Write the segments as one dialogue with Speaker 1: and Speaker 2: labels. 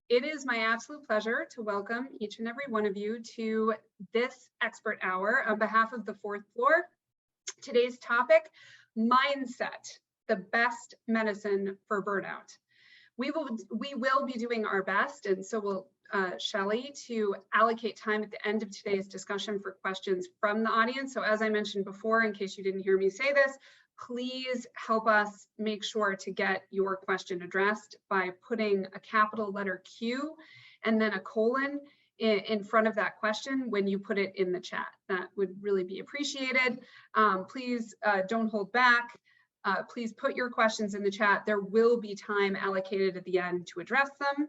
Speaker 1: It is my absolute pleasure to welcome each and every one of you to this expert hour on behalf of the fourth floor. Today's topic, mindset, the best medicine for burnout. We will be doing our best, and so will Shelly, to allocate time at the end of today's discussion for questions from the audience. So as I mentioned before, in case you didn't hear me say this, please help us make sure to get your question addressed by putting a capital letter Q and then a colon in front of that question when you put it in the chat. That would really be appreciated. Please don't hold back. Please put your questions in the chat. There will be time allocated at the end to address them.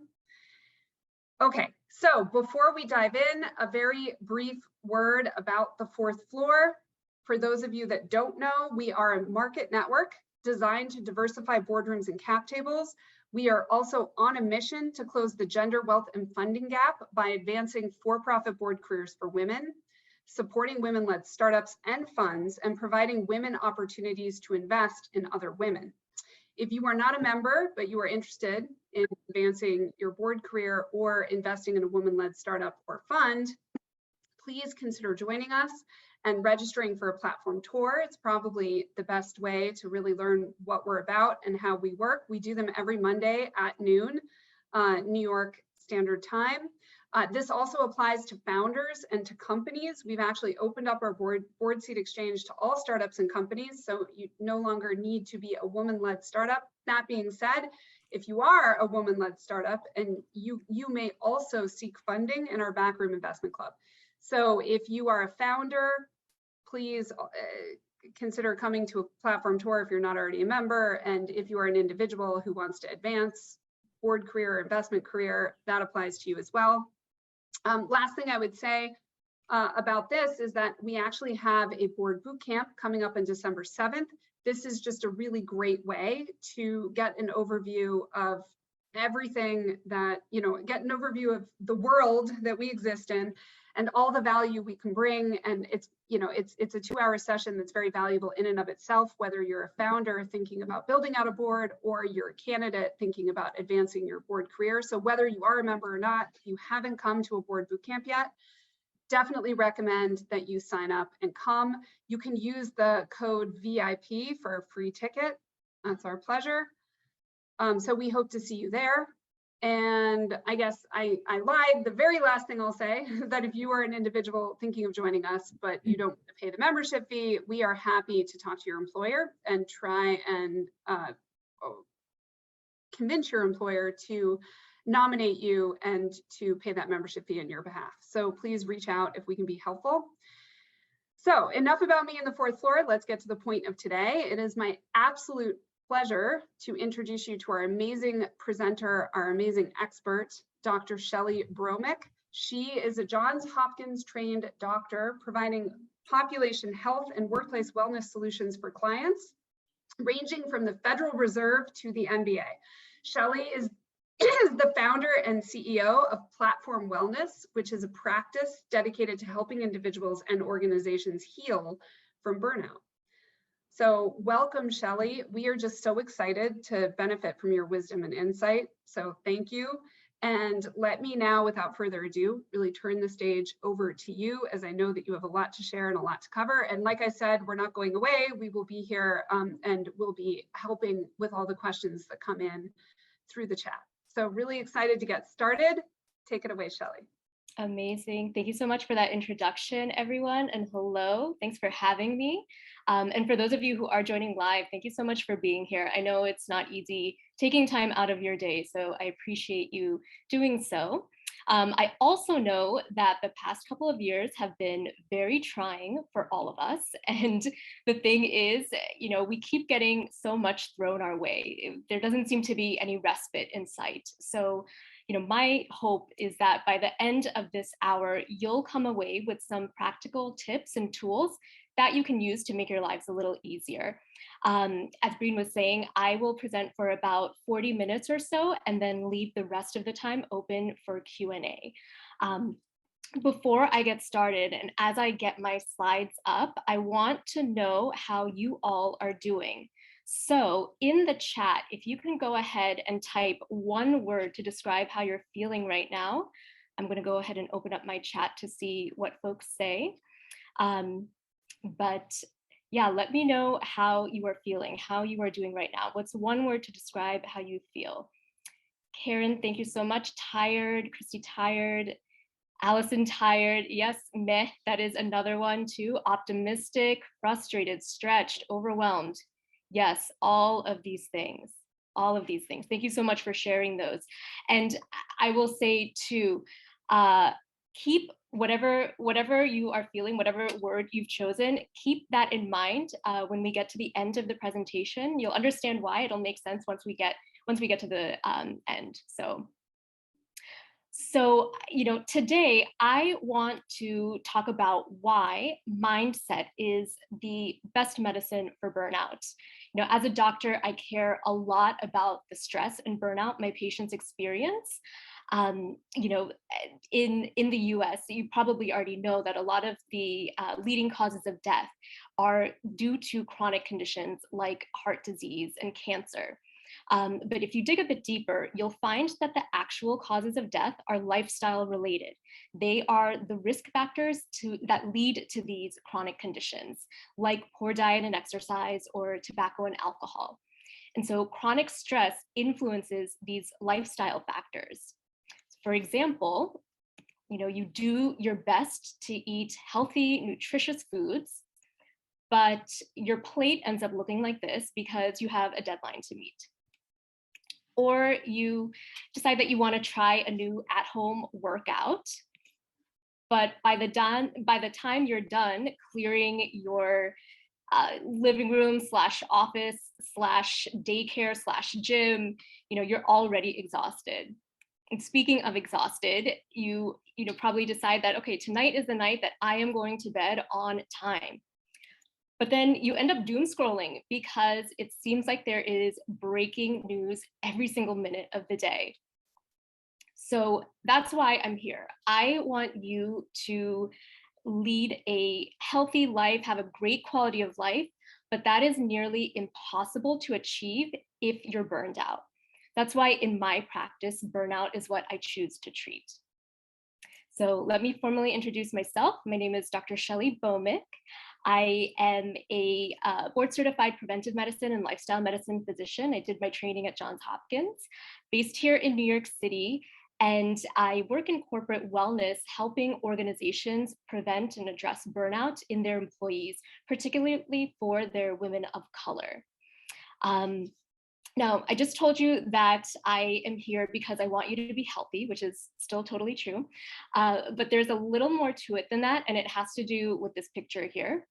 Speaker 1: Okay, so before we dive in, a very brief word about the fourth floor. For those of you that don't know, we are a market network designed to diversify boardrooms and cap tables. We are also on a mission to close the gender, wealth, and funding gap by advancing for-profit board careers for women, supporting women-led startups and funds, and providing women opportunities to invest in other women. If you are not a member, but you are interested in advancing your board career or investing in a woman-led startup or fund, please consider joining us and registering for a platform tour. It's probably the best way to really learn what we're about and how we work. We do them every Monday at noon, New York Standard Time. This also applies to founders and to companies. We've actually opened up our board seat exchange to all startups and companies, so you no longer need to be a woman-led startup. That being said, if you are a woman-led startup, and you may also seek funding in our Backroom Investment Club. So if you are a founder, please consider coming to a platform tour if you're not already a member. And if you are an individual who wants to advance board career or investment career, that applies to you as well. Last thing I would say about this is that we actually have a board boot camp coming up on December 7th. This is just a really great way to get an overview of everything that, get an overview of the world that we exist in and all the value we can bring. And it's a 2-hour session that's very valuable in and of itself, whether you're a founder thinking about building out a board or you're a candidate thinking about advancing your board career. So whether you are a member or not, if you haven't come to a board boot camp yet, definitely recommend that you sign up and come. You can use the code VIP for a free ticket. That's our pleasure. So we hope to see you there. And I guess I lied. The very last thing I'll say is that if you are an individual thinking of joining us, but you don't pay the membership fee, we are happy to talk to your employer and try and convince your employer to nominate you and to pay that membership fee on your behalf. So please reach out if we can be helpful. So enough about me in the fourth floor. Let's get to the point of today. It is my absolute pleasure to introduce you to our amazing presenter, our amazing expert, Dr. Shelly Bowman. She is a Johns Hopkins trained doctor providing population health and workplace wellness solutions for clients, ranging from the Federal Reserve to the NBA. Shelly is the founder and CEO of Platform Wellness, which is a practice dedicated to helping individuals and organizations heal from burnout. So welcome, Shelly. We are just so excited to benefit from your wisdom and insight. So thank you. And let me now, without further ado, really turn the stage over to you, as I know that you have a lot to share and a lot to cover. And like I said, we're not going away. We will be here and we'll be helping with all the questions that come in through the chat. So really excited to get started. Take it away, Shelly.
Speaker 2: Amazing. Thank you so much for that introduction, everyone. And hello, thanks for having me. And for those of you who are joining live, thank you so much for being here. I know it's not easy taking time out of your day, so I appreciate you doing so. I also know that the past couple of years have been very trying for all of us. And the thing is, we keep getting so much thrown our way. There doesn't seem to be any respite in sight. So, my hope is that by the end of this hour, you'll come away with some practical tips and tools that you can use to make your lives a little easier. As Breen was saying, I will present for about 40 minutes or so, and then leave the rest of the time open for Q&A. Before I get started, and as I get my slides up, I want to know how you all are doing. So in the chat, if you can go ahead and type one word to describe how you're feeling right now, I'm going to go ahead and open up my chat to see what folks say. But yeah, let me know how you are feeling, how you are doing right now. What's one word to describe how you feel? Karen, thank you so much. Tired, Christy, tired. Allison, tired. Yes, meh, that is another one too. Optimistic, frustrated, stretched, overwhelmed. Yes, all of these things. All of these things. Thank you so much for sharing those. And I will say too, keep whatever you are feeling, whatever word you've chosen, keep that in mind when we get to the end of the presentation. You'll understand why. It'll make sense once we get to the end. So, today I want to talk about why mindset is the best medicine for burnout. As a doctor, I care a lot about the stress and burnout my patients experience. In the US, you probably already know that a lot of the leading causes of death are due to chronic conditions like heart disease and cancer. But if you dig a bit deeper, you'll find that the actual causes of death are lifestyle related. They are the risk factors that lead to these chronic conditions, like poor diet and exercise or tobacco and alcohol. And so chronic stress influences these lifestyle factors. For example, you do your best to eat healthy, nutritious foods, but your plate ends up looking like this because you have a deadline to meet. Or you decide that you want to try a new at-home workout, but by the time you're done clearing your living room / office / daycare / gym, you're already exhausted. And speaking of exhausted, you probably decide that, okay, tonight is the night that I am going to bed on time. But then you end up doom scrolling because it seems like there is breaking news every single minute of the day. So that's why I'm here. I want you to lead a healthy life, have a great quality of life, but that is nearly impossible to achieve if you're burned out. That's why in my practice, burnout is what I choose to treat. So let me formally introduce myself. My name is Dr. Shelly Bowman. I am a board certified preventive medicine and lifestyle medicine physician. I did my training at Johns Hopkins, based here in New York City. And I work in corporate wellness, helping organizations prevent and address burnout in their employees, particularly for their women of color. Now, I just told you that I am here because I want you to be healthy, which is still totally true. But there's a little more to it than that, and it has to do with this picture here.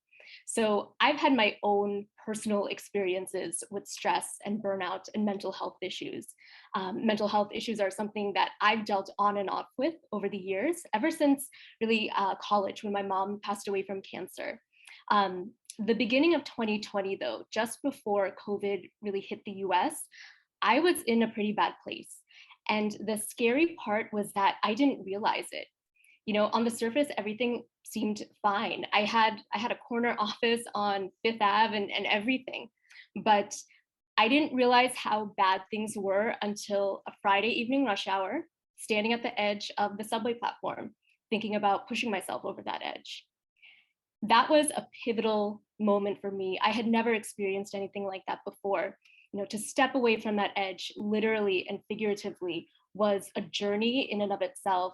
Speaker 2: So I've had my own personal experiences with stress and burnout and mental health issues. Mental health issues are something that I've dealt on and off with over the years, ever since really college, when my mom passed away from cancer. The beginning of 2020, though, just before COVID really hit the US, I was in a pretty bad place. And the scary part was that I didn't realize it. On the surface, everything seemed fine. I had a corner office on Fifth Ave and everything, but I didn't realize how bad things were until a Friday evening rush hour, standing at the edge of the subway platform, thinking about pushing myself over that edge. That was a pivotal moment for me. I had never experienced anything like that before. To step away from that edge, literally and figuratively, was a journey in and of itself.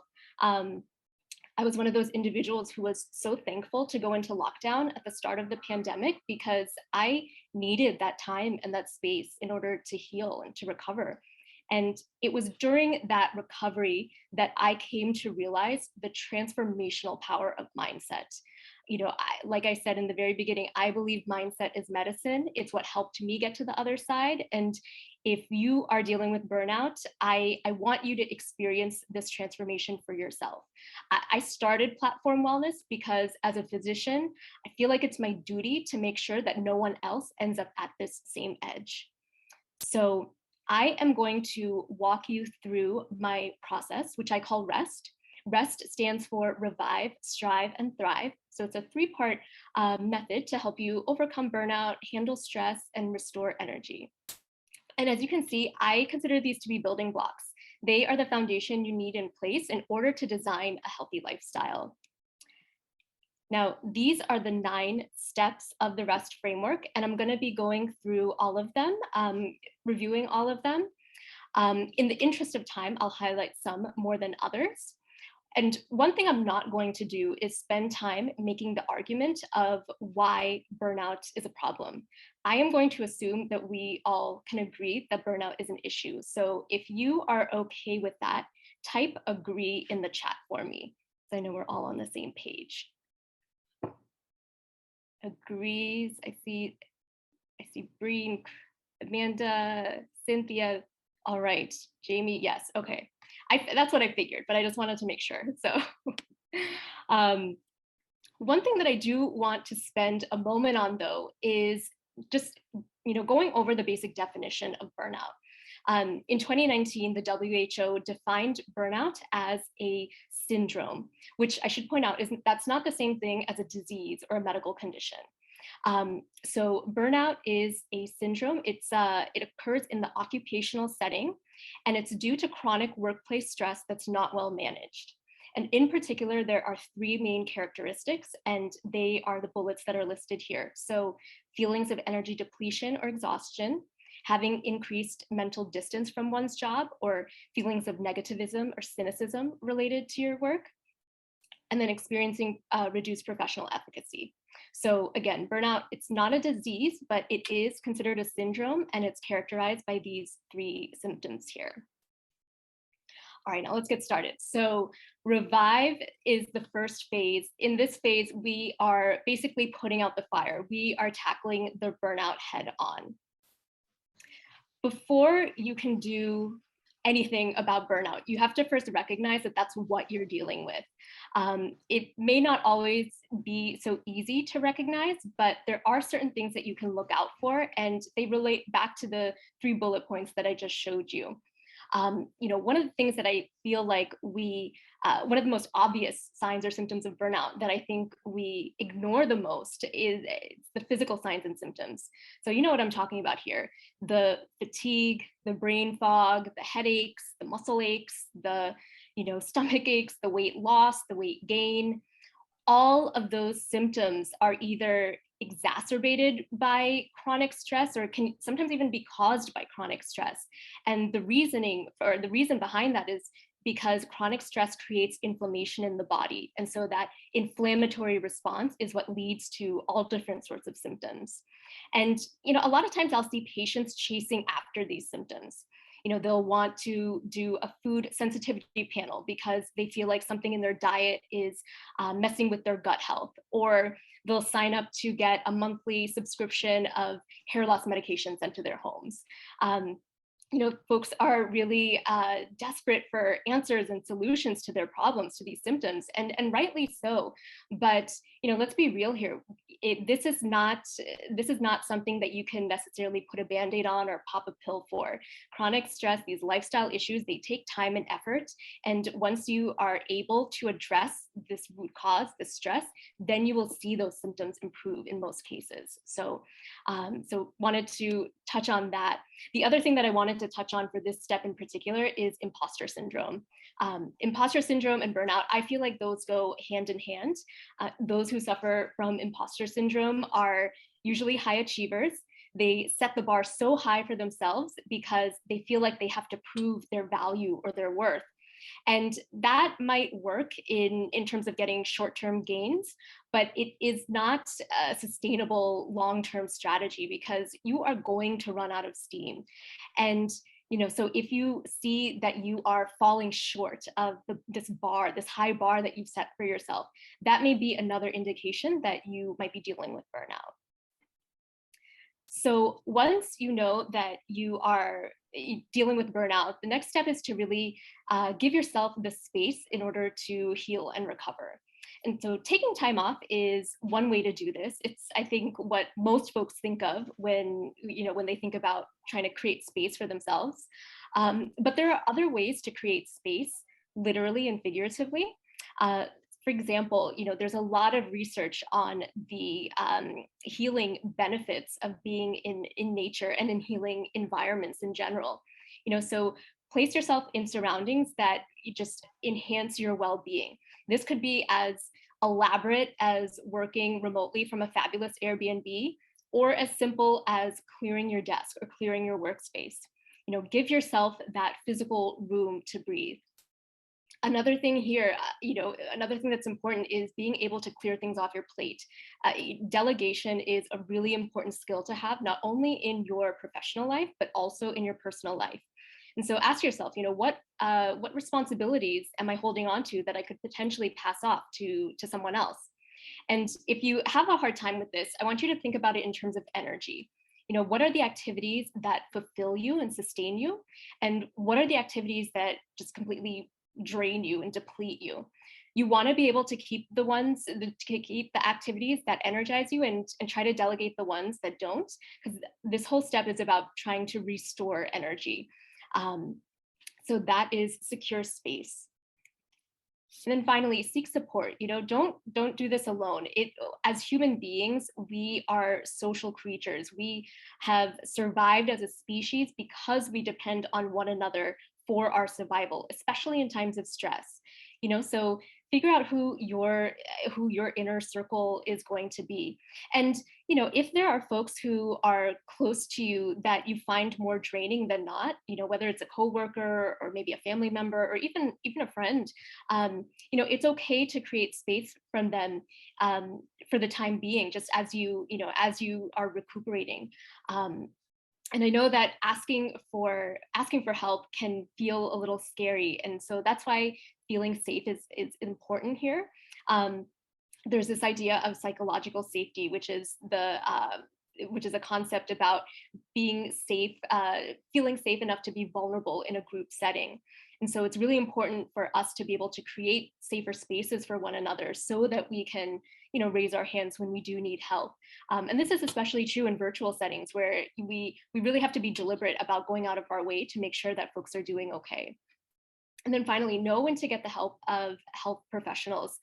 Speaker 2: I was one of those individuals who was so thankful to go into lockdown at the start of the pandemic because I needed that time and that space in order to heal and to recover. And it was during that recovery that I came to realize the transformational power of mindset. Like I said in the very beginning, I believe mindset is medicine. It's what helped me get to the other side. And if you are dealing with burnout, I want you to experience this transformation for yourself. I started Platform Wellness because as a physician, I feel like it's my duty to make sure that no one else ends up at this same edge. So I am going to walk you through my process, which I call REST, REST stands for revive, strive, and thrive. So it's a three-part method to help you overcome burnout, handle stress, and restore energy. And as you can see, I consider these to be building blocks. They are the foundation you need in place in order to design a healthy lifestyle. Now, these are the 9 steps of the REST framework, and I'm going to be going through all of them, reviewing all of them. In the interest of time, I'll highlight some more than others. And one thing I'm not going to do is spend time making the argument of why burnout is a problem. I am going to assume that we all can agree that burnout is an issue. So if you are okay with that, type agree in the chat for me, so I know we're all on the same page. Agrees. I see Breen, Amanda, Cynthia. All right, Jamie, yes, okay. That's what I figured, but I just wanted to make sure. So one thing that I do want to spend a moment on, though, is just going over the basic definition of burnout. In 2019, the WHO defined burnout as a syndrome, which I should point out that's not the same thing as a disease or a medical condition. So burnout is a syndrome. It occurs in the occupational setting, and it's due to chronic workplace stress that's not well managed. And in particular, there are 3 main characteristics, and they are the bullets that are listed here. So feelings of energy depletion or exhaustion, having increased mental distance from one's job, or feelings of negativism or cynicism related to your work, and then experiencing reduced professional efficacy. So again, burnout, it's not a disease, but it is considered a syndrome, and it's characterized by these 3 symptoms here. All right, now let's get started. So revive is the first phase. In this phase, we are basically putting out the fire. We are tackling the burnout head on. Before you can do anything about burnout, you have to first recognize that that's what you're dealing with. It may not always be so easy to recognize, but there are certain things that you can look out for, and they relate back to the 3 bullet points that I just showed you. One of the things that I feel like one of the most obvious signs or symptoms of burnout that I think we ignore the most is the physical signs and symptoms. So you know what I'm talking about here: the fatigue, the brain fog, the headaches, the muscle aches, the stomach aches, the weight loss, the weight gain. All of those symptoms are either exacerbated by chronic stress or can sometimes even be caused by chronic stress. And the reason behind that is because chronic stress creates inflammation in the body. And so that inflammatory response is what leads to all different sorts of symptoms. And a lot of times I'll see patients chasing after these symptoms. They'll want to do a food sensitivity panel because they feel like something in their diet is messing with their gut health, or they'll sign up to get a monthly subscription of hair loss medication sent to their homes. Folks are really desperate for answers and solutions to their problems, to these symptoms, and rightly so. But let's be real here. This is not something that you can necessarily put a Band-Aid on or pop a pill for. Chronic stress, these lifestyle issues, they take time and effort. And once you are able to address this root cause, this stress, then you will see those symptoms improve in most cases. So wanted to touch on that. The other thing that I wanted to touch on for this step in particular is imposter syndrome. Imposter syndrome and burnout, I feel like those go hand in hand. Those who suffer from imposter syndrome are usually high achievers. They set the bar so high for themselves because they feel like they have to prove their value or their worth. And that might work in terms of getting short-term gains, but it is not a sustainable long-term strategy because you are going to run out of steam. And so if you see that you are falling short of this high bar that you've set for yourself, that may be another indication that you might be dealing with burnout. So once you know that you are dealing with burnout, the next step is to really give yourself the space in order to heal and recover. And so taking time off is one way to do this. It's, I think, what most folks think of when they think about trying to create space for themselves. But there are other ways to create space literally and figuratively. For example, there's a lot of research on the healing benefits of being in nature and in healing environments in general. So place yourself in surroundings that just enhance your well-being. This could be as elaborate as working remotely from a fabulous Airbnb, or as simple as clearing your desk or clearing your workspace. Give yourself that physical room to breathe. Another thing here, another thing that's important is being able to clear things off your plate. Delegation is a really important skill to have, not only in your professional life, but also in your personal life. And so ask yourself, what responsibilities am I holding on to that I could potentially pass off to someone else? And if you have a hard time with this, I want you to think about it in terms of energy. What are the activities that fulfill you and sustain you? And what are the activities that just completely drain you and deplete you? You want to be able to keep keep the activities that energize you and try to delegate the ones that don't, because this whole step is about trying to restore energy. So that is secure space. And then finally, seek support. Don't do this alone. As human beings, we are social creatures. We have survived as a species because we depend on one another for our survival, especially in times of stress. So figure out who your inner circle is going to be. And if there are folks who are close to you that you find more draining than not, whether it's a coworker or maybe a family member or even a friend, it's okay to create space from them for the time being, just as you are recuperating. And I know that asking for help can feel a little scary, and so that's why feeling safe is important here. There's this idea of psychological safety, which is a concept about being safe, feeling safe enough to be vulnerable in a group setting. And so it's really important for us to be able to create safer spaces for one another so that we can, raise our hands when we do need help. And this is especially true in virtual settings where we really have to be deliberate about going out of our way to make sure that folks are doing okay. And then finally, know when to get the help of health professionals.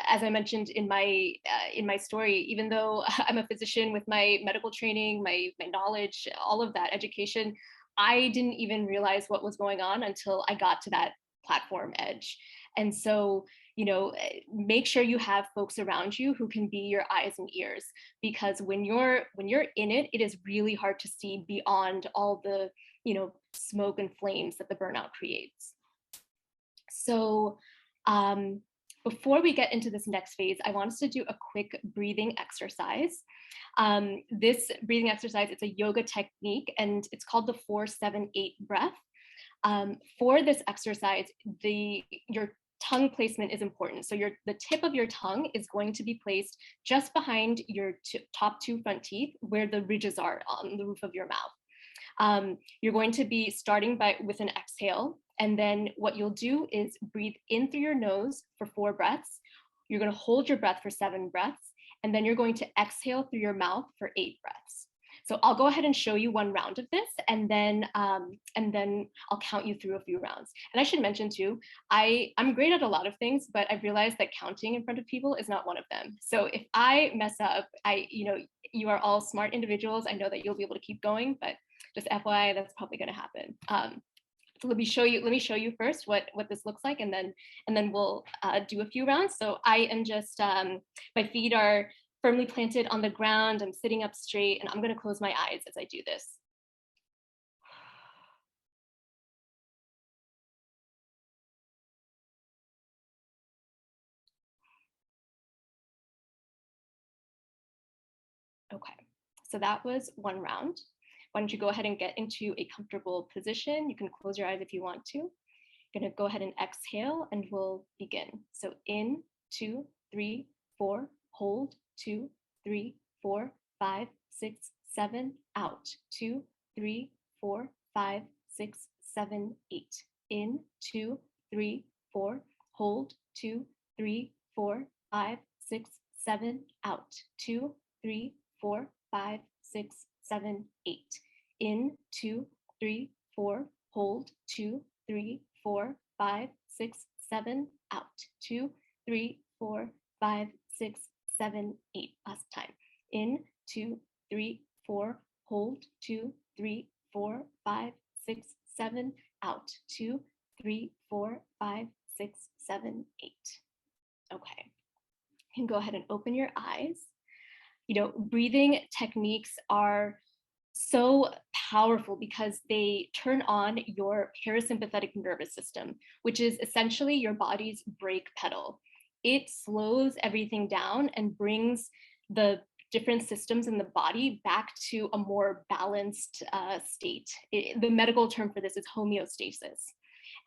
Speaker 2: As I mentioned in my story, even though I'm a physician with my medical training, my knowledge, all of that education, I didn't even realize what was going on until I got to that platform edge. And so, make sure you have folks around you who can be your eyes and ears, because when you're in it, it is really hard to see beyond all the, smoke and flames that the burnout creates. So, before we get into this next phase, I want us to do a quick breathing exercise. This breathing exercise, it's a yoga technique, and it's called the 4-7-8 breath. For this exercise, your tongue placement is important. So the tip of your tongue is going to be placed just behind your top two front teeth, where the ridges are on the roof of your mouth. You're going to be starting with an exhale. And then what you'll do is breathe in through your nose for 4 breaths. You're going to hold your breath for 7 breaths. And then you're going to exhale through your mouth for 8 breaths. So I'll go ahead and show you one round of this, and then I'll count you through a few rounds. And I should mention too, I'm great at a lot of things, but I've realized that counting in front of people is not one of them. So if I mess up, you are all smart individuals. I know that you'll be able to keep going, but just FYI, that's probably going to happen. So let me show you first what this looks like, and then we'll do a few rounds. So I am just my feet are firmly planted on the ground. I'm sitting up straight, and I'm going to close my eyes as I do this. Okay, so that was one round. Why don't you go ahead and get into a comfortable position? You can close your eyes if you want to. You're going to go ahead and exhale, and we'll begin. So in, 2, 3, 4, hold, 2, 3, 4, 5, 6, 7, out, 2, 3, 4, 5, 6, 7, 8. In, 2, 3, 4, hold, 2, 3, 4, 5, 6, 7, out, 2, 3, 4, 5, 6, 7, 8. In, 2, 3, 4, hold, 2, 3, 4, 5, 6, 7, out. 2, 3, 4, 5, 6, 7, 8. Last time. In, 2, 3, 4, hold, 2, 3, 4, 5, 6, 7, out. 2, 3, 4, 5, 6, 7, 8. Okay. You can go ahead and open your eyes. Breathing techniques are so powerful because they turn on your parasympathetic nervous system, which is essentially your body's brake pedal. It slows everything down and brings the different systems in the body back to a more balanced state. The medical term for this is homeostasis.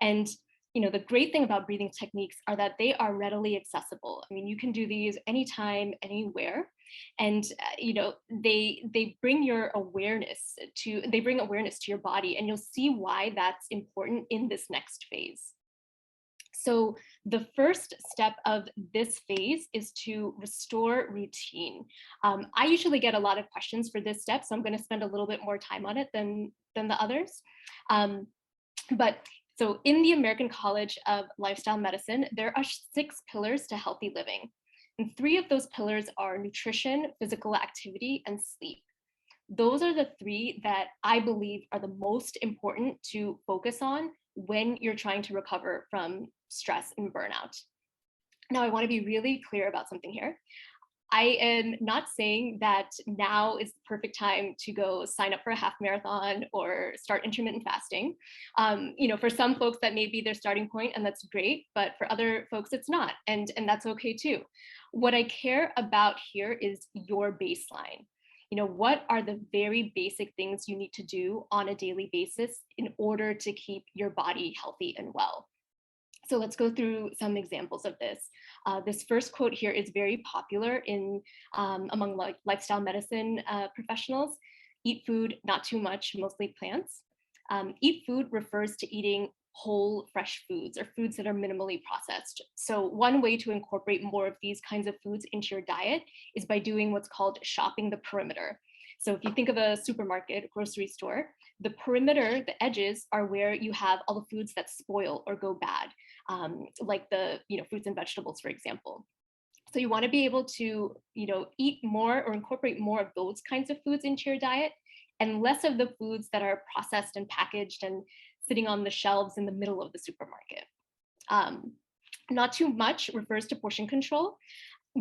Speaker 2: And the great thing about breathing techniques are that they are readily accessible. I mean, you can do these anytime, anywhere. And they bring awareness to your body, and you'll see why that's important in this next phase. So the first step of this phase is to restore routine. I usually get a lot of questions for this step, so I'm going to spend a little bit more time on it than the others. So in the American College of Lifestyle Medicine, there are 6 pillars to healthy living. And 3 of those pillars are nutrition, physical activity, and sleep. Those are the 3 that I believe are the most important to focus on when you're trying to recover from stress and burnout. Now, I want to be really clear about something here. I am not saying that now is the perfect time to go sign up for a half marathon or start intermittent fasting. For some folks that may be their starting point, and that's great, but for other folks it's not, and that's okay too. What I care about here is your baseline. What are the very basic things you need to do on a daily basis in order to keep your body healthy and well? So let's go through some examples of this. This first quote here is very popular among lifestyle medicine professionals. Eat food, not too much, mostly plants. Eat food refers to eating whole, fresh foods or foods that are minimally processed. So one way to incorporate more of these kinds of foods into your diet is by doing what's called shopping the perimeter. So if you think of a supermarket, grocery store, the perimeter, the edges, are where you have all the foods that spoil or go bad, like the fruits and vegetables, for example. So you want to be able to eat more or incorporate more of those kinds of foods into your diet, and less of the foods that are processed and packaged and sitting on the shelves in the middle of the supermarket. Not too much refers to portion control.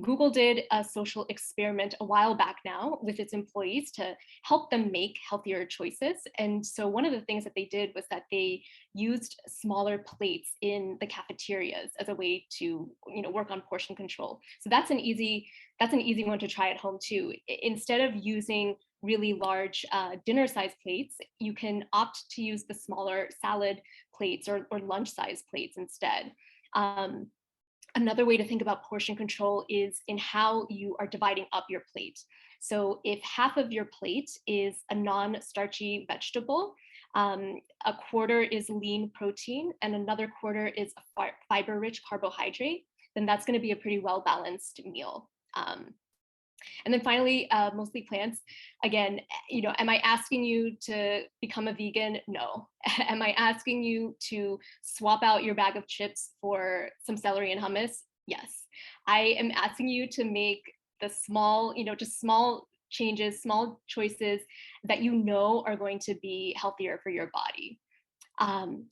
Speaker 2: Google did a social experiment a while back now with its employees to help them make healthier choices. And so one of the things that they did was that they used smaller plates in the cafeterias as a way to work on portion control. So that's an easy one to try at home too. Instead of using really large dinner-sized plates, you can opt to use the smaller salad plates or lunch-sized plates instead. Another way to think about portion control is in how you are dividing up your plate. So if half of your plate is a non-starchy vegetable, a quarter is lean protein, and another quarter is a fiber-rich carbohydrate, then that's going to be a pretty well-balanced meal. And then finally, mostly plants. Again, am I asking you to become a vegan? No. Am I asking you to swap out your bag of chips for some celery and hummus? Yes. I am asking you to make the small, just small changes, small choices that are going to be healthier for your body.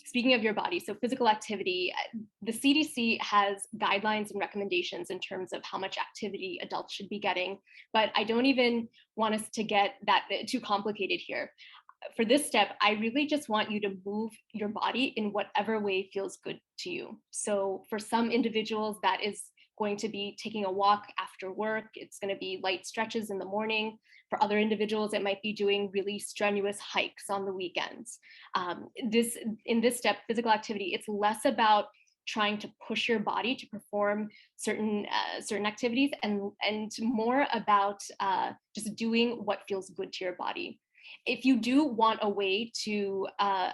Speaker 2: Speaking of your body, so physical activity, the CDC has guidelines and recommendations in terms of how much activity adults should be getting, but I don't even want us to get that too complicated here. For this step, I really just want you to move your body in whatever way feels good to you. So for some individuals, that is going to be taking a walk after work. It's going to be light stretches in the morning. For other individuals, it might be doing really strenuous hikes on the weekends. In this step, physical activity, it's less about trying to push your body to perform certain activities and more about just doing what feels good to your body. If you do want a way to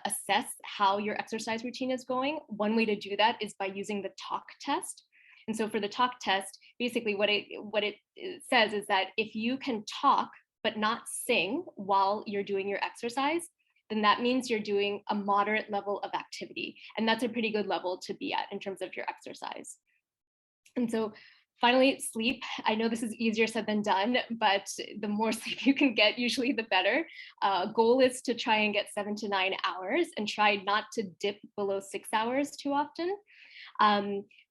Speaker 2: assess how your exercise routine is going, one way to do that is by using the talk test. And so for the talk test, basically what it says is that if you can talk but not sing while you're doing your exercise, then that means you're doing a moderate level of activity activity. And that's a pretty good level to be at in terms of your exercise. And so finally, sleep. I know this is easier said than done, but the more sleep you can get, usually the better. Goal is to try and get 7 to 9 hours and try not to dip below 6 hours too often.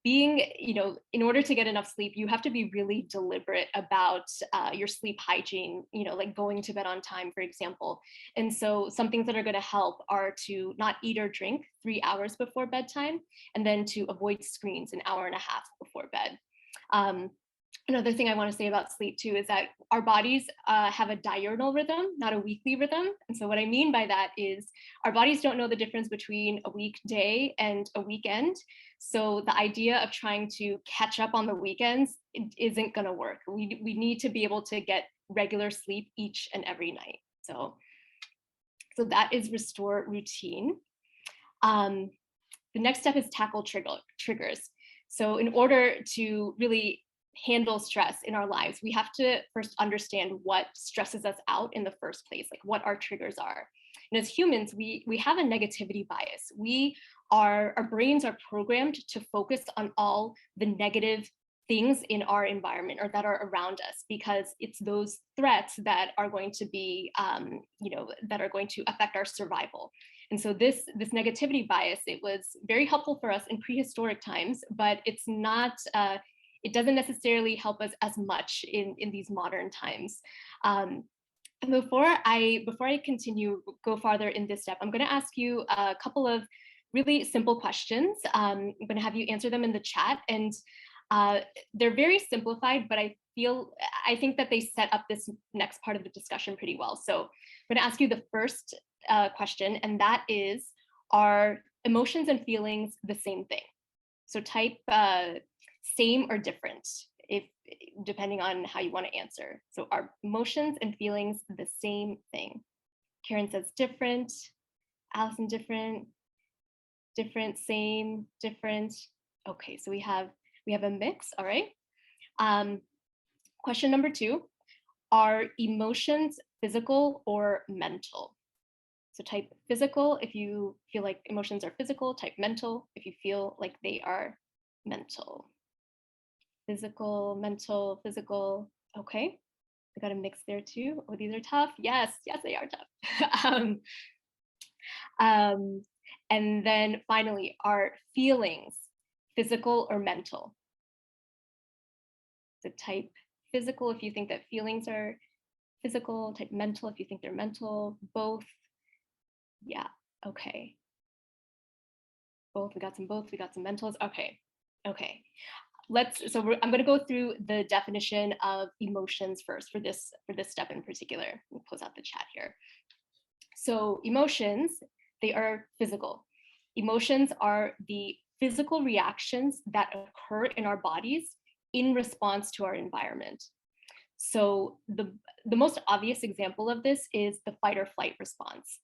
Speaker 2: In order to get enough sleep, you have to be really deliberate about your sleep hygiene, like going to bed on time, for example. And so some things that are going to help are to not eat or drink 3 hours before bedtime, and then to avoid screens an hour and a half before bed. Another thing I want to say about sleep too is that our bodies have a diurnal rhythm, not a weekly rhythm. And so what I mean by that is our bodies don't know the difference between a weekday and a weekend. So the idea of trying to catch up on the weekends isn't going to work. We need to be able to get regular sleep each and every night. So that is restore routine. The next step is tackle triggers. So in order to really handle stress in our lives, we have to first understand what stresses us out in the first place, like what our triggers are. And as humans, we have a negativity bias. Our brains are programmed to focus on all the negative things in our environment or that are around us, because it's those threats that are going to be, that are going to affect our survival. And so this negativity bias, it was very helpful for us in prehistoric times, but it's not, it doesn't necessarily help us as much in these modern times. And before I go farther in this step, I'm going to ask you a couple of really simple questions. I'm going to have you answer them in the chat, and they're very simplified, but I think that they set up this next part of the discussion pretty well. So I'm going to ask you the first question, and that is, are emotions and feelings the same thing? So type same or different, depending on how you want to answer. So are emotions and feelings the same thing? Karen says different. Allison, different, same, different. Okay, so we have a mix. All right. Question number 2, are emotions physical or mental? So type physical if you feel like emotions are physical, type mental if you feel like they are mental. Physical, mental, physical. Okay, I got a mix there too. Oh, these are tough. Yes, they are tough. And then finally, are feelings physical or mental? So type physical if you think that feelings are physical, type mental if you think they're mental, both. Yeah, okay. Both, we got some mentals. Okay. I'm going to go through the definition of emotions first for this step in particular. We'll close out the chat here. So emotions, they are physical. Emotions are the physical reactions that occur in our bodies in response to our environment. So the most obvious example of this is the fight or flight response.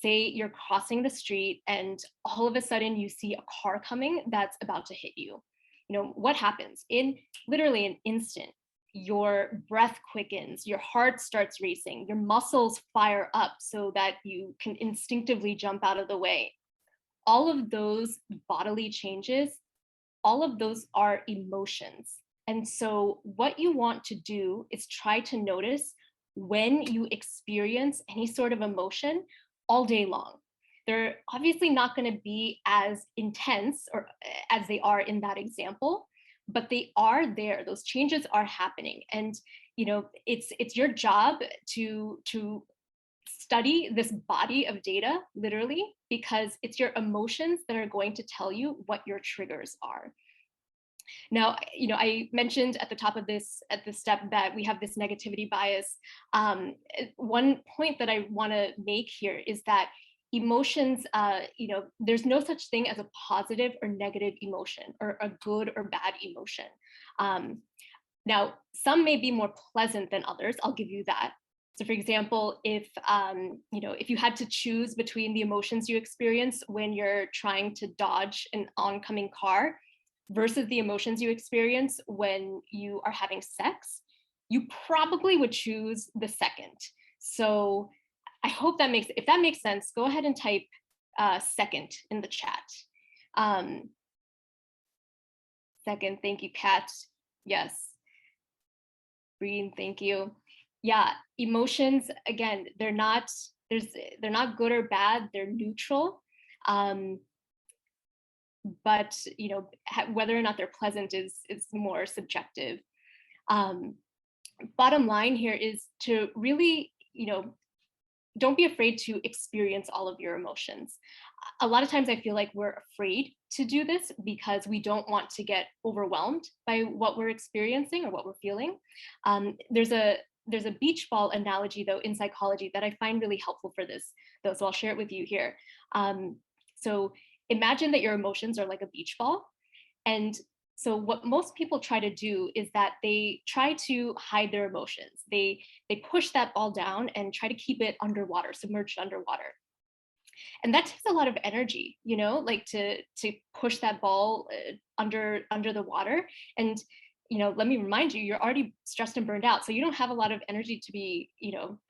Speaker 2: Say you're crossing the street and all of a sudden you see a car coming that's about to hit you. What happens? In literally an instant, your breath quickens, your heart starts racing, your muscles fire up so that you can instinctively jump out of the way. All of those bodily changes, all of those are emotions. And so what you want to do is try to notice when you experience any sort of emotion all day long. They're obviously not going to be as intense or as they are in that example, but they are there. Those changes are happening. And it's your job to study this body of data, literally, because it's your emotions that are going to tell you what your triggers are. Now, I mentioned at the top of this step that we have this negativity bias. One point that I want to make here is that emotions, there's no such thing as a positive or negative emotion, or a good or bad emotion. Now, some may be more pleasant than others. I'll give you that. So for example, if you had to choose between the emotions you experience when you're trying to dodge an oncoming car versus the emotions you experience when you are having sex, you probably would choose the second. So I hope if that makes sense, go ahead and type second in the chat. Second, thank you, Kat. Yes. Breen, thank you. Yeah, emotions, again, they're not good or bad, they're neutral. But whether or not they're pleasant is more subjective. Bottom line here is to really, don't be afraid to experience all of your emotions. A lot of times I feel like we're afraid to do this because we don't want to get overwhelmed by what we're experiencing or what we're feeling. There's a beach ball analogy, though, in psychology that I find really helpful for this, though, so I'll share it with you here. So imagine that your emotions are like a beach ball. And so what most people try to do is that they try to hide their emotions. They push that ball down and try to keep it underwater, submerged underwater. And that takes a lot of energy, like to push that ball under the water. And let me remind you, you're already stressed and burned out, so you don't have a lot of energy to be,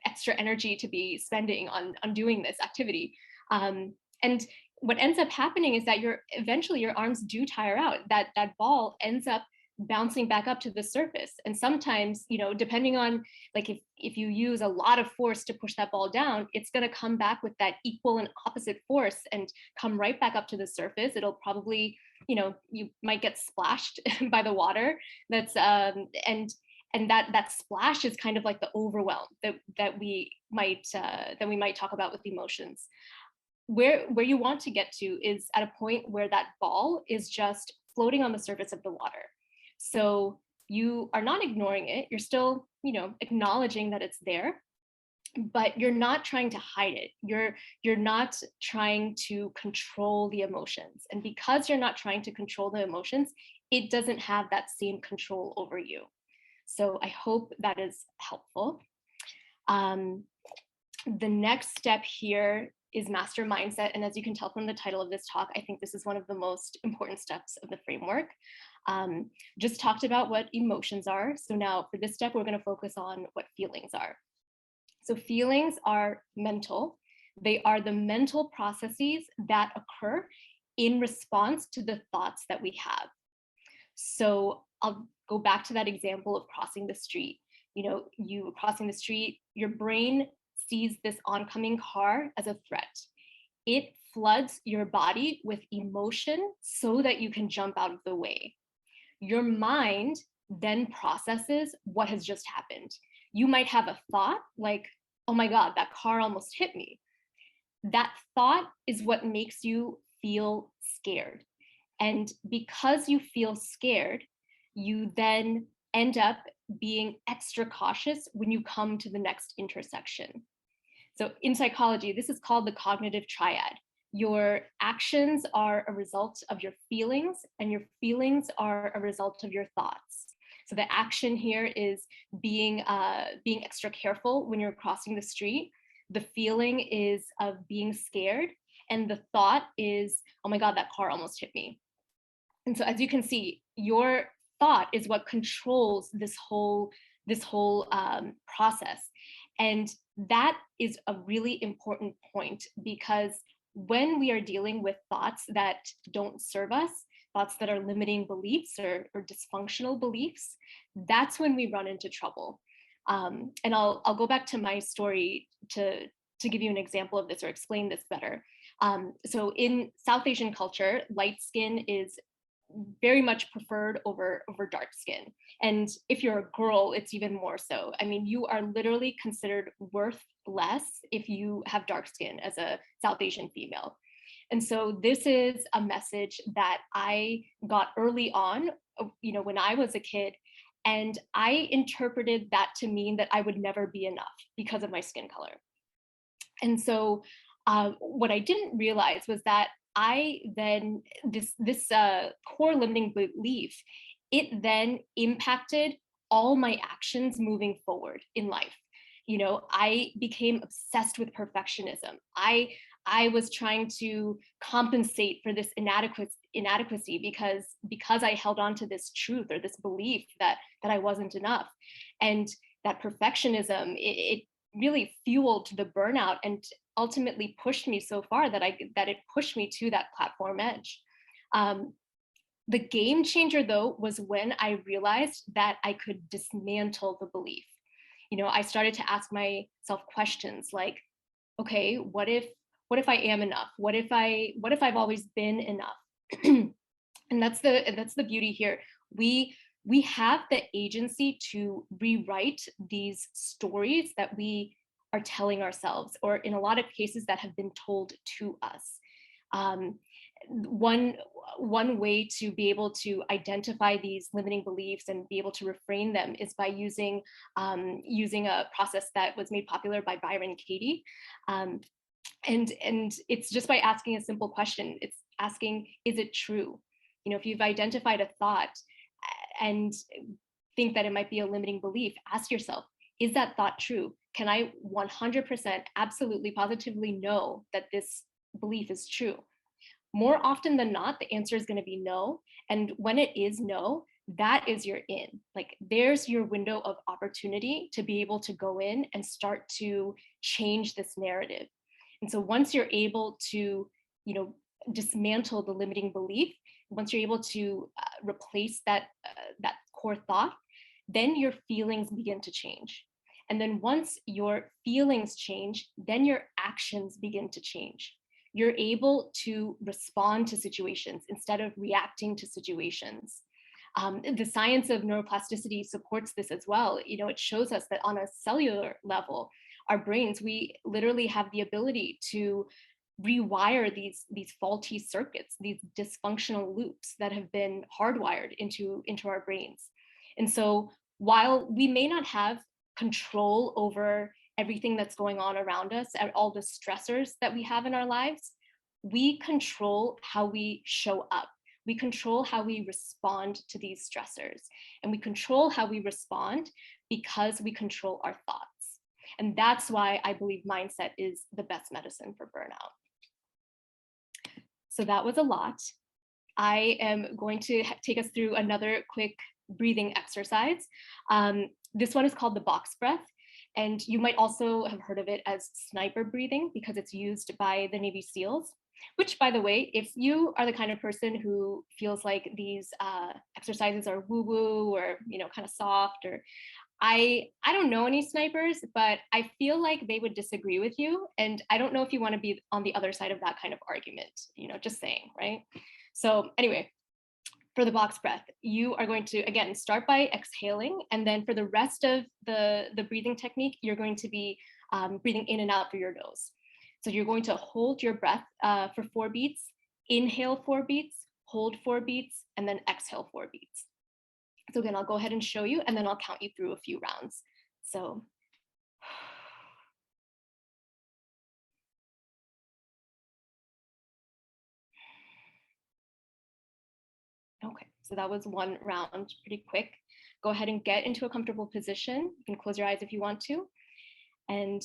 Speaker 2: extra energy to be spending on doing this activity. And what ends up happening is that eventually your arms do tire out. That ball ends up bouncing back up to the surface. And sometimes, depending on, like, if you use a lot of force to push that ball down, it's going to come back with that equal and opposite force and come right back up to the surface. It'll probably, you might get splashed by the water. That's and that splash is kind of like the overwhelm that we might talk about with emotions. Where you want to get to is at a point where that ball is just floating on the surface of the water. So you are not ignoring it. You're still, acknowledging that it's there, but you're not trying to hide it. You're not trying to control the emotions. And because you're not trying to control the emotions, it doesn't have that same control over you. So I hope that is helpful. The next step here is master mindset. And as you can tell from the title of this talk, I think this is one of the most important steps of the framework. Just talked about what emotions are. So now for this step, we're going to focus on what feelings are. So feelings are mental. They are the mental processes that occur in response to the thoughts that we have. So I'll go back to that example of crossing the street. You crossing the street, your brain sees this oncoming car as a threat. It floods your body with emotion so that you can jump out of the way. Your mind then processes what has just happened. You might have a thought like, oh my God, that car almost hit me. That thought is what makes you feel scared. And because you feel scared, you then end up being extra cautious when you come to the next intersection. So in psychology, this is called the cognitive triad. Your actions are a result of your feelings, and your feelings are a result of your thoughts. So the action here is being extra careful when you're crossing the street. The feeling is of being scared, and the thought is, oh my God, that car almost hit me. And so as you can see, your thought is what controls this whole process. And that is a really important point, because when we are dealing with thoughts that don't serve us, thoughts that are limiting beliefs or dysfunctional beliefs, that's when we run into trouble. And I'll go back to my story to give you an example of this or explain this better. So in South Asian culture, light skin is very much preferred over dark skin. And if you're a girl, it's even more so. I mean, you are literally considered worth less if you have dark skin as a South Asian female. And so this is a message that I got early on, when I was a kid, and I interpreted that to mean that I would never be enough because of my skin color. And so what I didn't realize was that I then, this core limiting belief, it then impacted all my actions moving forward in life. I became obsessed with perfectionism. I was trying to compensate for this inadequacy because I held on to this truth or this belief that I wasn't enough. And that perfectionism, it really fueled the burnout. And ultimately pushed me so far that it pushed me to that platform edge. The game changer, though, was when I realized that I could dismantle the belief. I started to ask myself questions like, okay, what if I am enough? What if I've always been enough? And that's the beauty here. We have the agency to rewrite these stories that we are telling ourselves, or in a lot of cases that have been told to us. One way to be able to identify these limiting beliefs and be able to reframe them is by using a process that was made popular by Byron Katie. And it's just by asking a simple question. It's asking, is it true? If you've identified a thought and think that it might be a limiting belief, ask yourself, is that thought true? Can I 100% absolutely positively know that this belief is true? More often than not, the answer is going to be no. And when it is no, that is your in. Like, there's your window of opportunity to be able to go in and start to change this narrative. And so once you're able to, dismantle the limiting belief, once you're able to replace that core thought, then your feelings begin to change. And then once your feelings change, then your actions begin to change. You're able to respond to situations instead of reacting to situations. The science of neuroplasticity supports this as well. It shows us that on a cellular level, our brains, we literally have the ability to rewire these faulty circuits, these dysfunctional loops that have been hardwired into our brains. And so while we may not have control over everything that's going on around us, and all the stressors that we have in our lives, we control how we show up. We control how we respond to these stressors. And we control how we respond because we control our thoughts. And that's why I believe mindset is the best medicine for burnout. So that was a lot. I am going to take us through another quick breathing exercise. This one is called the box breath. And you might also have heard of it as sniper breathing because it's used by the Navy SEALs, which, by the way, if you are the kind of person who feels like these exercises are woo-woo or, kind of soft, or I don't know any snipers, but I feel like they would disagree with you. And I don't know if you want to be on the other side of that kind of argument, just saying, right? So anyway, for the box breath, you are going to, again, start by exhaling. And then for the rest of the breathing technique, you're going to be breathing in and out through your nose. So you're going to hold your breath for 4 beats, inhale 4 beats, hold 4 beats, and then exhale 4 beats. So again, I'll go ahead and show you, and then I'll count you through a few rounds. So okay, so that was 1 round, pretty quick. Go ahead and get into a comfortable position. You can close your eyes if you want to, and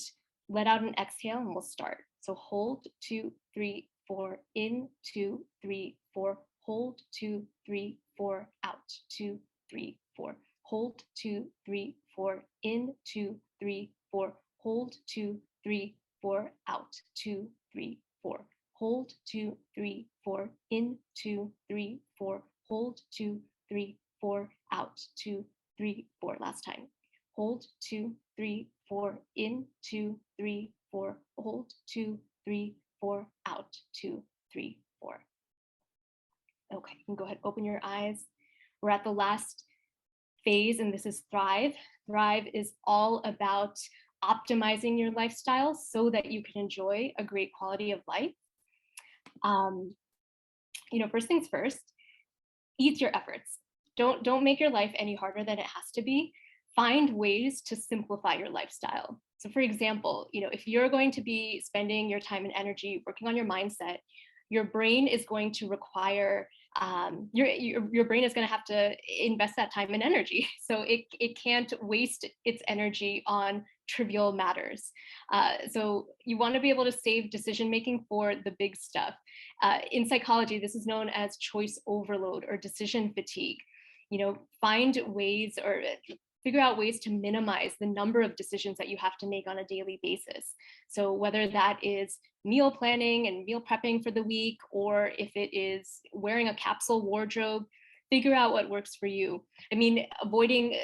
Speaker 2: let out an exhale, and we'll start. So hold, 2, 3, 4, in, 2, 3, 4, hold, 2, 3, 4, out, 2, 3, 4, hold, 2, 3, 4, in, 2, 3, 4, hold, 2, 3, 4, out, 2, 3, 4, hold, 2, 3, 4, in, 2, 3, 4, hold, 2, 3, 4, out, 2, 3, 4. Last time. Hold, 2, 3, 4, in, 2, 3, 4, hold, 2, 3, 4, out, 2, 3, 4. Okay, you can go ahead, open your eyes. We're at the last phase, and this is Thrive. Thrive is all about optimizing your lifestyle so that you can enjoy a great quality of life. First things first, ease your efforts. Don't make your life any harder than it has to be. Find ways to simplify your lifestyle. So for example, if you're going to be spending your time and energy working on your mindset, your brain is going to require, your brain is going to have to invest that time and energy. So it can't waste its energy on trivial matters. So you want to be able to save decision-making for the big stuff. In psychology, this is known as choice overload or decision fatigue. Find ways, or figure out ways to minimize the number of decisions that you have to make on a daily basis. So whether that is meal planning and meal prepping for the week, or if it is wearing a capsule wardrobe, figure out what works for you. I mean,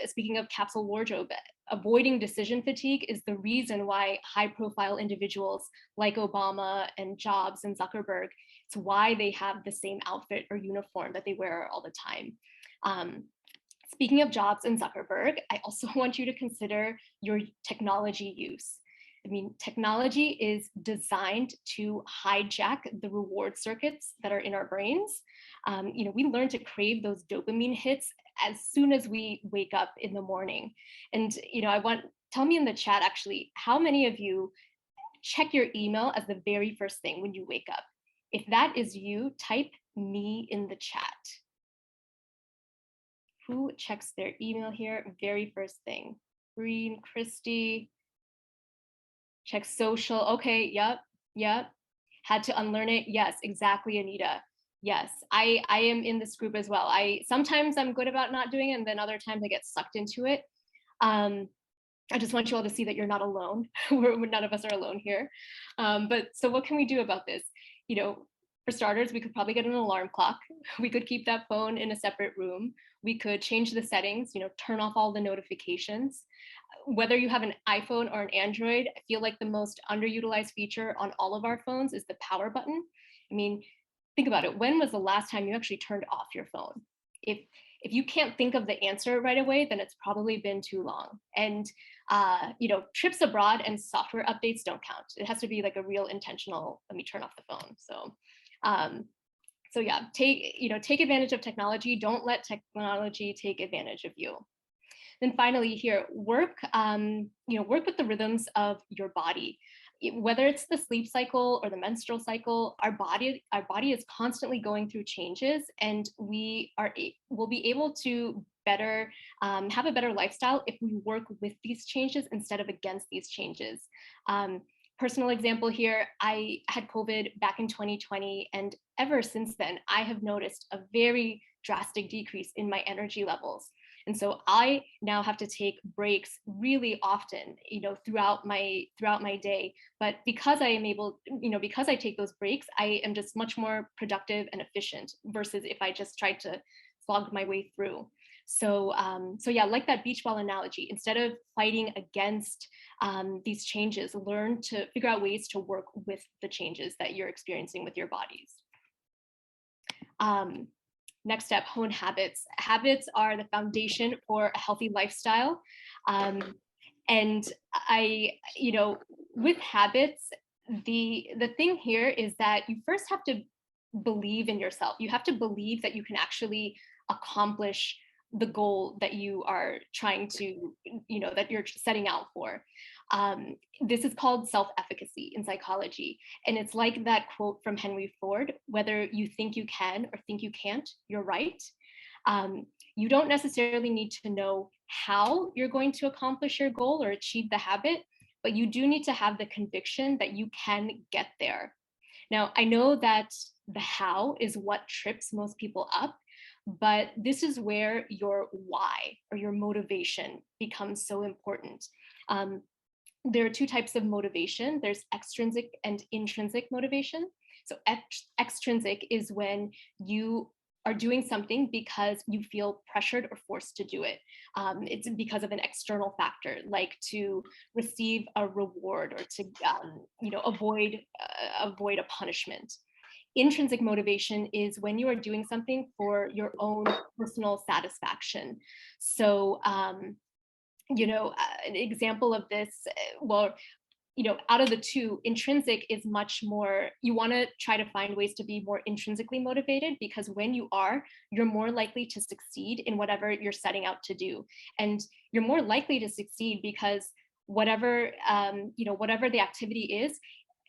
Speaker 2: speaking of capsule wardrobe, avoiding decision fatigue is the reason why high profile individuals like Obama and Jobs and Zuckerberg, it's why they have the same outfit or uniform that they wear all the time. Speaking of Jobs and Zuckerberg, I also want you to consider your technology use. I mean, technology is designed to hijack the reward circuits that are in our brains. We learn to crave those dopamine hits as soon as we wake up in the morning. And, tell me in the chat, actually, how many of you check your email as the very first thing when you wake up? If that is you, type me in the chat. Who checks their email here? Very first thing. Green, Christy. Check social. Okay, yep. Had to unlearn it. Yes, exactly, Anita. Yes, I am in this group as well. Sometimes I'm good about not doing it, and then other times I get sucked into it. I just want you all to see that you're not alone. None of us are alone here. But so what can we do about this? For starters, we could probably get an alarm clock. We could keep that phone in a separate room. We could change the settings, turn off all the notifications. Whether you have an iPhone or an Android, I feel like the most underutilized feature on all of our phones is the power button. I mean, think about it. When was the last time you actually turned off your phone? If you can't think of the answer right away, then it's probably been too long. And trips abroad and software updates don't count. It has to be like a real intentional, let me turn off the phone. So yeah, take advantage of technology. Don't let technology take advantage of you. Then finally here, work with the rhythms of your body. Whether it's the sleep cycle or the menstrual cycle, our body is constantly going through changes, and we'll be able to better have a better lifestyle if we work with these changes instead of against these changes. Personal example here, I had COVID back in 2020, and ever since then, I have noticed a very drastic decrease in my energy levels. And so I now have to take breaks really often, throughout my day. But because I am able, because I take those breaks, I am just much more productive and efficient versus if I just tried to slog my way through. So yeah, like that beach ball analogy, instead of fighting against these changes, learn to figure out ways to work with the changes that you're experiencing with your bodies. Next step, hone habits. Habits are the foundation for a healthy lifestyle. And with habits, the thing here is that you first have to believe in yourself. You have to believe that you can actually accomplish the goal that you are trying to, that you're setting out for. This is called self-efficacy in psychology. And it's like that quote from Henry Ford, whether you think you can or think you can't, you're right. You don't necessarily need to know how you're going to accomplish your goal or achieve the habit, but you do need to have the conviction that you can get there. Now, I know that the how is what trips most people up, but this is where your why or your motivation becomes so important. There are two types of motivation. There's extrinsic and intrinsic motivation. So extrinsic is when you are doing something because you feel pressured or forced to do it. It's because of an external factor, like to receive a reward or to avoid a punishment. Intrinsic motivation is when you are doing something for your own personal satisfaction. So, an example of this, out of the two, intrinsic is much more, you want to try to find ways to be more intrinsically motivated, because when you are, you're more likely to succeed in whatever you're setting out to do. And you're more likely to succeed because whatever the activity is,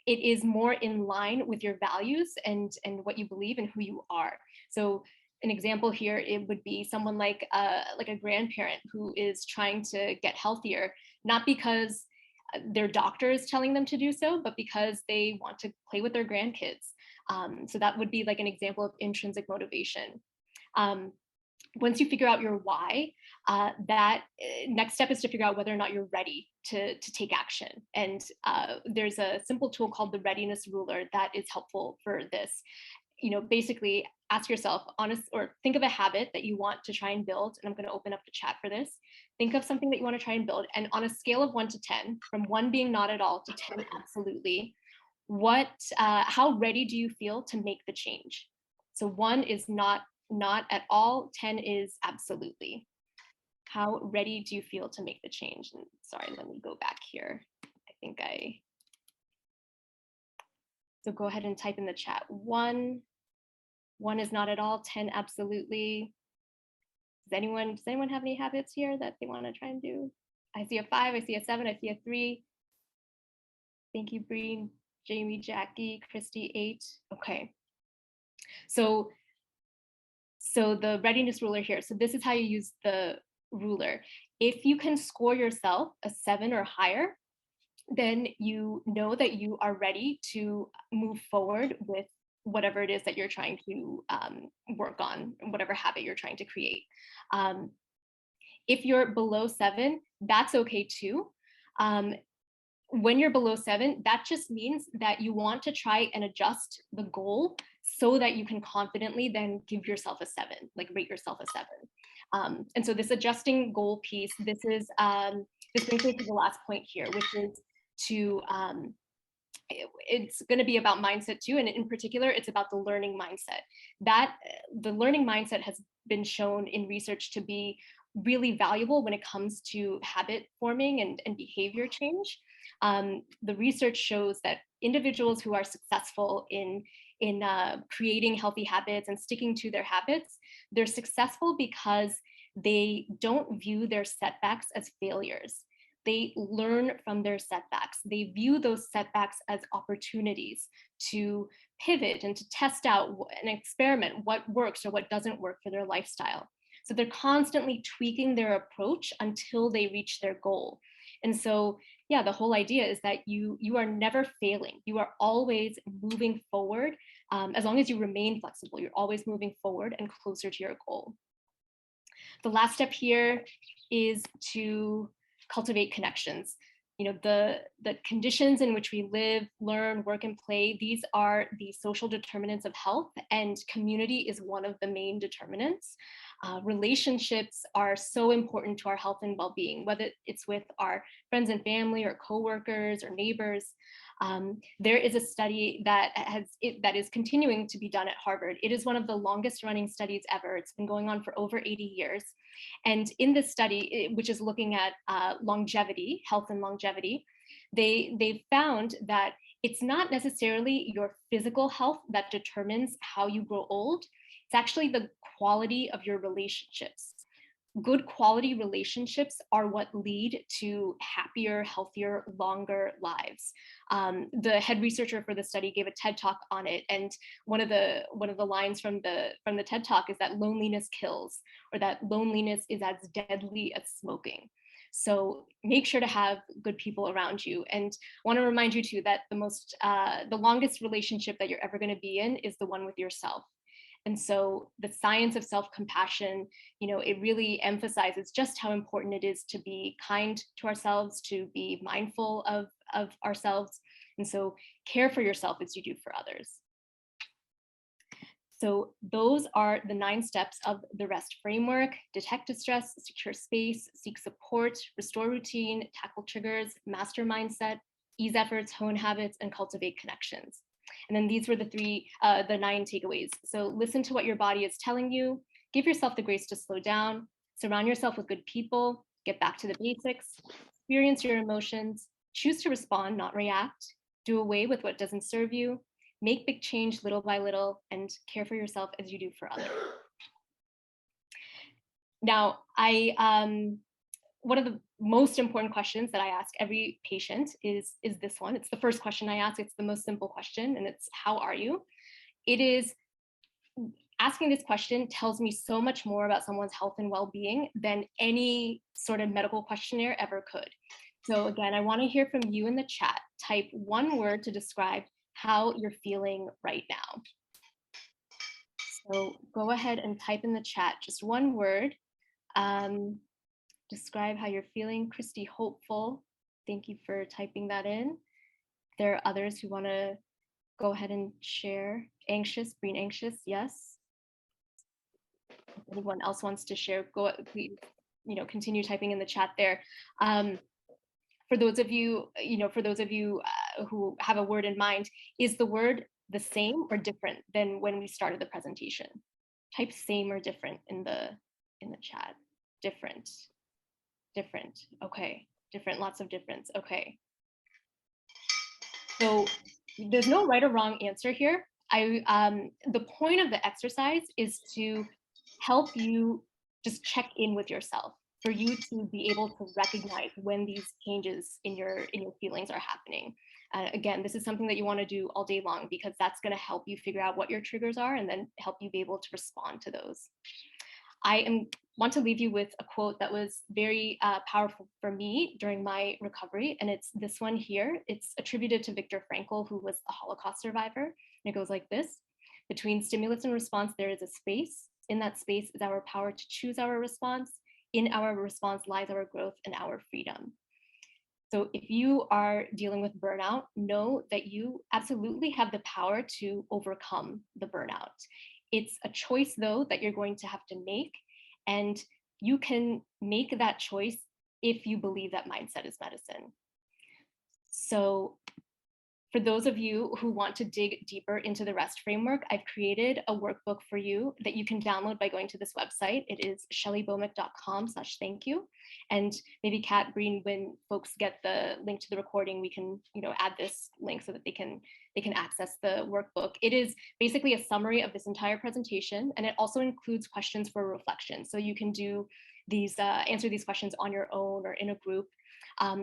Speaker 2: it is more in line with your values and what you believe and who you are. So an example here, it would be someone like a grandparent who is trying to get healthier, not because their doctor is telling them to do so, but because they want to play with their grandkids. So that would be like an example of intrinsic motivation. once you figure out your why, that next step is to figure out whether or not you're ready to take action. And there's a simple tool called the readiness ruler that is helpful for this. Basically ask yourself or think of a habit that you want to try and build. And I'm going to open up the chat for this. Think of something that you want to try and build. And on a scale of 1 to 10, from 1 being not at all to 10 absolutely, how ready do you feel to make the change? So 1 is not at all, 10 is absolutely. How ready do you feel to make the change? And sorry, let me go back here. So go ahead and type in the chat. 1 is not at all, 10 absolutely. Does anyone have any habits here that they want to try and do? I see a 5, I see a 7, I see a 3. Thank you, Breen, Jamie, Jackie, Christy, 8. Okay. So the readiness ruler here. So this is how you use the ruler. If you can score yourself a 7 or higher, then you know that you are ready to move forward with whatever it is that you're trying to work on, whatever habit you're trying to create. If you're below 7, that's okay too. When you're below 7, that just means that you want to try and adjust the goal so that you can confidently then give yourself a 7, like rate yourself a 7. And so this adjusting goal piece, this brings me to the last point here, which is it's going to be about mindset too. And in particular, it's about the learning mindset. The learning mindset has been shown in research to be really valuable when it comes to habit forming and behavior change. The research shows that individuals who are successful in creating healthy habits and sticking to their habits, they're successful because they don't view their setbacks as failures. They learn from their setbacks. They view those setbacks as opportunities to pivot and to test out and experiment what works or what doesn't work for their lifestyle. So they're constantly tweaking their approach until they reach their goal. And so, yeah, the whole idea is that you are never failing. You are always moving forward. As long as you remain flexible, you're always moving forward and closer to your goal. The last step here is to cultivate connections. The conditions in which we live, learn, work, and play, these are the social determinants of health, and community is one of the main determinants. Relationships are so important to our health and well-being, whether it's with our friends and family or coworkers or neighbors. There is a study that is continuing to be done at Harvard. It is one of the longest running studies ever. It's been going on for over 80 years. And in this study, which is looking at longevity, health and longevity, they found that it's not necessarily your physical health that determines how you grow old. It's actually the quality of your relationships. Good quality relationships are what lead to happier, healthier, longer lives. The head researcher for the study gave a TED talk on it, and one of the lines from the TED talk is that loneliness kills, or that loneliness is as deadly as smoking. So make sure to have good people around you. And I want to remind you too that the longest relationship that you're ever going to be in is the one with yourself. And so the science of self-compassion, it really emphasizes just how important it is to be kind to ourselves, to be mindful of ourselves. And so care for yourself as you do for others. So those are the 9 steps of the REST framework: detect distress, secure space, seek support, restore routine, tackle triggers, master mindset, ease efforts, hone habits, and cultivate connections. And then these were the 9 takeaways. So listen to what your body is telling you, give yourself the grace to slow down, surround yourself with good people, get back to the basics, experience your emotions, choose to respond, not react, do away with what doesn't serve you, make big change little by little, and care for yourself as you do for others. Now, one of the most important questions that I ask every patient is this one. It's the first question I ask. It's the most simple question, and it's, how are you? Asking this question tells me so much more about someone's health and well-being than any sort of medical questionnaire ever could. So again, I want to hear from you in the chat. Type one word to describe how you're feeling right now. So go ahead and type in the chat, just one word. Describe how you're feeling. Christy, hopeful. Thank you for typing that in. There are others who want to go ahead and share. Anxious, Breen, anxious, yes. If anyone else wants to share, please, continue typing in the chat there. For those of you, who have a word in mind, is the word the same or different than when we started the presentation? Type same or different in the chat. Different. Okay. Different, lots of difference. Okay. So there's no right or wrong answer here. The point of the exercise is to help you just check in with yourself, for you to be able to recognize when these changes in your feelings are happening. Again, this is something that you want to do all day long, because that's going to help you figure out what your triggers are and then help you be able to respond to those. I want to leave you with a quote that was very powerful for me during my recovery, and it's this one here. It's attributed to Viktor Frankl, who was a Holocaust survivor, and it goes like this: between stimulus and response, there is a space. In that space is our power to choose our response. In our response lies our growth and our freedom. So if you are dealing with burnout, know that you absolutely have the power to overcome the burnout. It's a choice, though, that you're going to have to make, and you can make that choice if you believe that mindset is medicine. So for those of you who want to dig deeper into the REST framework, I've created a workbook for you that you can download by going to this website. It is shellybowman.com/thank-you. And maybe Kat, Breen, when folks get the link to the recording, we can add this link so that they can access the workbook. It is basically a summary of this entire presentation, and it also includes questions for reflection. So you can do these, answer these questions on your own or in a group.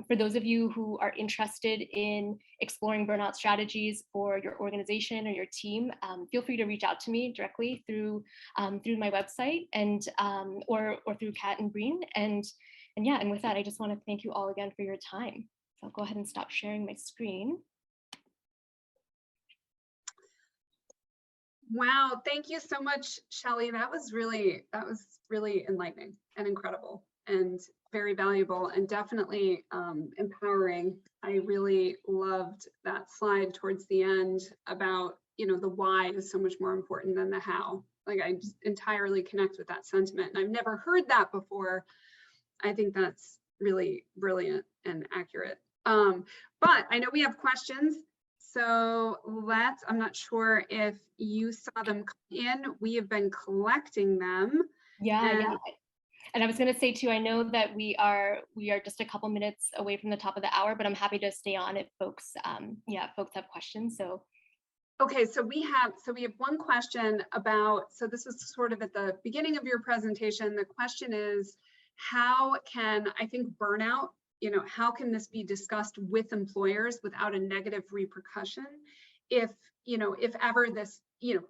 Speaker 2: For those of you who are interested in exploring burnout strategies for your organization or your team, feel free to reach out to me directly through my website and or through Kat and Breen. And with that, I just want to thank you all again for your time. So I'll go ahead and stop sharing my screen.
Speaker 1: Wow, thank you so much, Shelly. That was really enlightening and incredible and very valuable and definitely empowering. I really loved that slide towards the end about, the why is so much more important than the how. Like, I just entirely connect with that sentiment. And I've never heard that before. I think that's really brilliant and accurate. But I know we have questions. So I'm not sure if you saw them come in. We have been collecting them.
Speaker 2: Yeah. And I was going to say too, I know that we are just a couple minutes away from the top of the hour, but I'm happy to stay on if folks have questions. So.
Speaker 1: Okay, so we have one question about, so this was sort of at the beginning of your presentation. The question is, how can, I think, burnout, how can this be discussed with employers without a negative repercussion? If ever this, if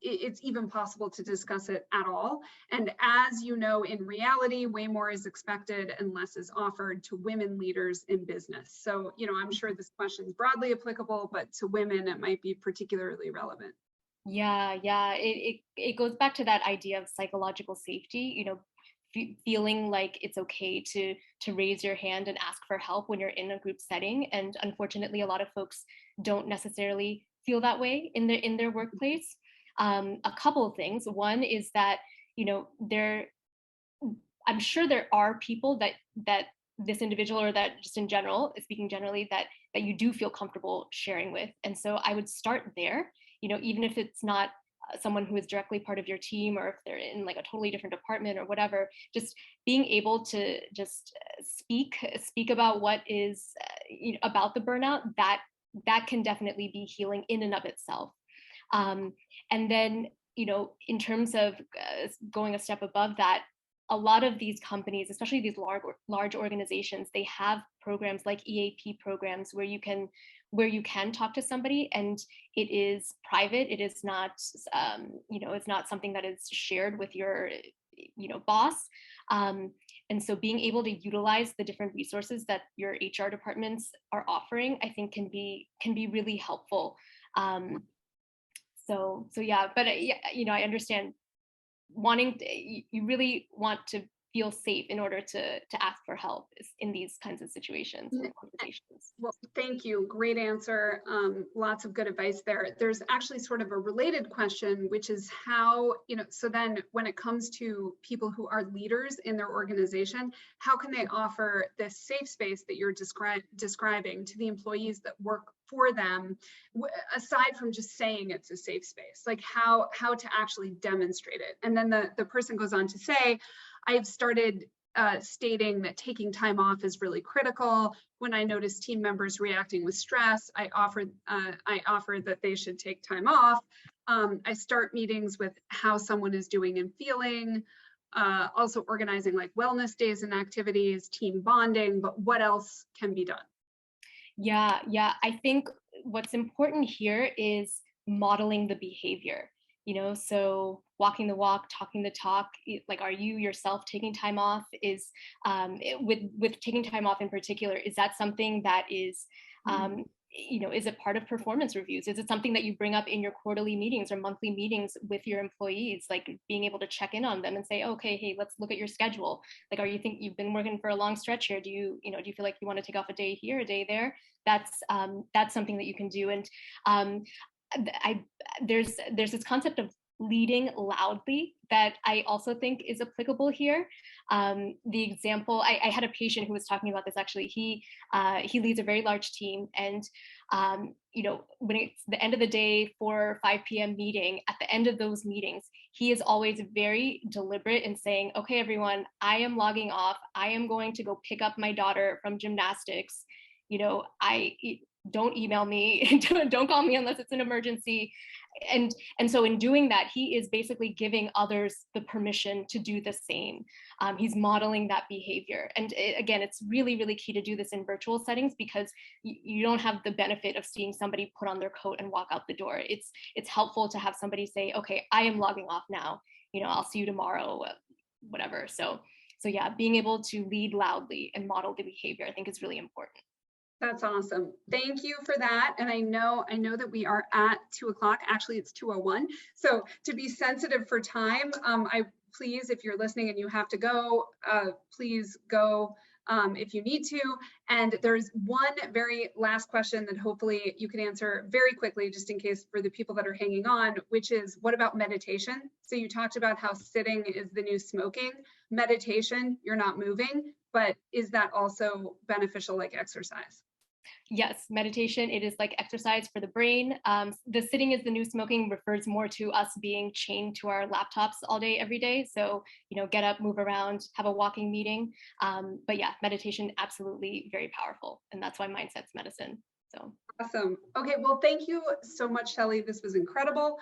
Speaker 1: it's even possible to discuss it at all. And as you know, in reality, way more is expected and less is offered to women leaders in business. So, I'm sure this question is broadly applicable, but to women, it might be particularly relevant.
Speaker 2: Yeah. It goes back to that idea of psychological safety, feeling like it's okay to raise your hand and ask for help when you're in a group setting. And unfortunately, a lot of folks don't necessarily feel that way in their workplace. A couple of things. One is that, I'm sure there are people that this individual, or that just in general, speaking generally, that you do feel comfortable sharing with. And so I would start there, even if it's not someone who is directly part of your team, or if they're in like a totally different department or whatever, just being able to just speak about what is about the burnout, that can definitely be healing in and of itself. And then, in terms of going a step above that, a lot of these companies, especially these large organizations, they have programs like EAP programs where you can talk to somebody, and it is private. It is not, it's not something that is shared with your, boss. And so being able to utilize the different resources that your HR departments are offering, I think can be really helpful. So yeah, but yeah, I understand you really want to feel safe in order to ask for help in these kinds of situations or conversations.
Speaker 1: Well, thank you. Great answer. Lots of good advice there. There's actually sort of a related question, which is how, so then when it comes to people who are leaders in their organization, how can they offer this safe space that you're describing to the employees that work for them, aside from just saying it's a safe space, like how to actually demonstrate it. And then the person goes on to say, I've started stating that taking time off is really critical. When I notice team members reacting with stress, I offer that they should take time off. I start meetings with how someone is doing and feeling. Also organizing like wellness days and activities, team bonding, but what else can be done?
Speaker 2: Yeah. I think what's important here is modeling the behavior, so walking the walk, talking the talk. Like, are you yourself taking time off? With taking time off in particular, is that something that is, is it part of performance reviews? Is it something that you bring up in your quarterly meetings or monthly meetings with your employees, like being able to check in on them and say, okay, hey, let's look at your schedule. Like, you've been working for a long stretch here? Do you feel like you want to take off a day here, a day there? That's something that you can do. And there's this concept of leading loudly that I also think is applicable here. The example, I had a patient who was talking about this. Actually, he leads a very large team, and when it's the end of the day, 4 or 5 p.m. meeting, at the end of those meetings, he is always very deliberate in saying, okay, everyone, I am logging off. I am going to go pick up my daughter from gymnastics. Don't email me, don't call me unless it's an emergency. And so in doing that, he is basically giving others the permission to do the same. He's modeling that behavior. And again, it's really, really key to do this in virtual settings, because you don't have the benefit of seeing somebody put on their coat and walk out the door. It's helpful to have somebody say, okay, I am logging off now. I'll see you tomorrow, whatever. So yeah, being able to lead loudly and model the behavior, I think, is really important.
Speaker 1: That's awesome. Thank you for that. And I know that we are at 2 o'clock. Actually, it's 2:01. So to be sensitive for time, please, if you're listening and you have to go, please go if you need to. And there's one very last question that hopefully you can answer very quickly, just in case for the people that are hanging on, which is, what about meditation? So you talked about how sitting is the new smoking. Meditation, you're not moving, but is that also beneficial like exercise?
Speaker 2: Yes, meditation, it is like exercise for the brain. The sitting is the new smoking refers more to us being chained to our laptops all day, every day. So, get up, move around, have a walking meeting. But yeah, meditation, absolutely very powerful. And that's why mindset's medicine. So
Speaker 1: awesome. Okay, well, thank you so much, Shelly. This was incredible.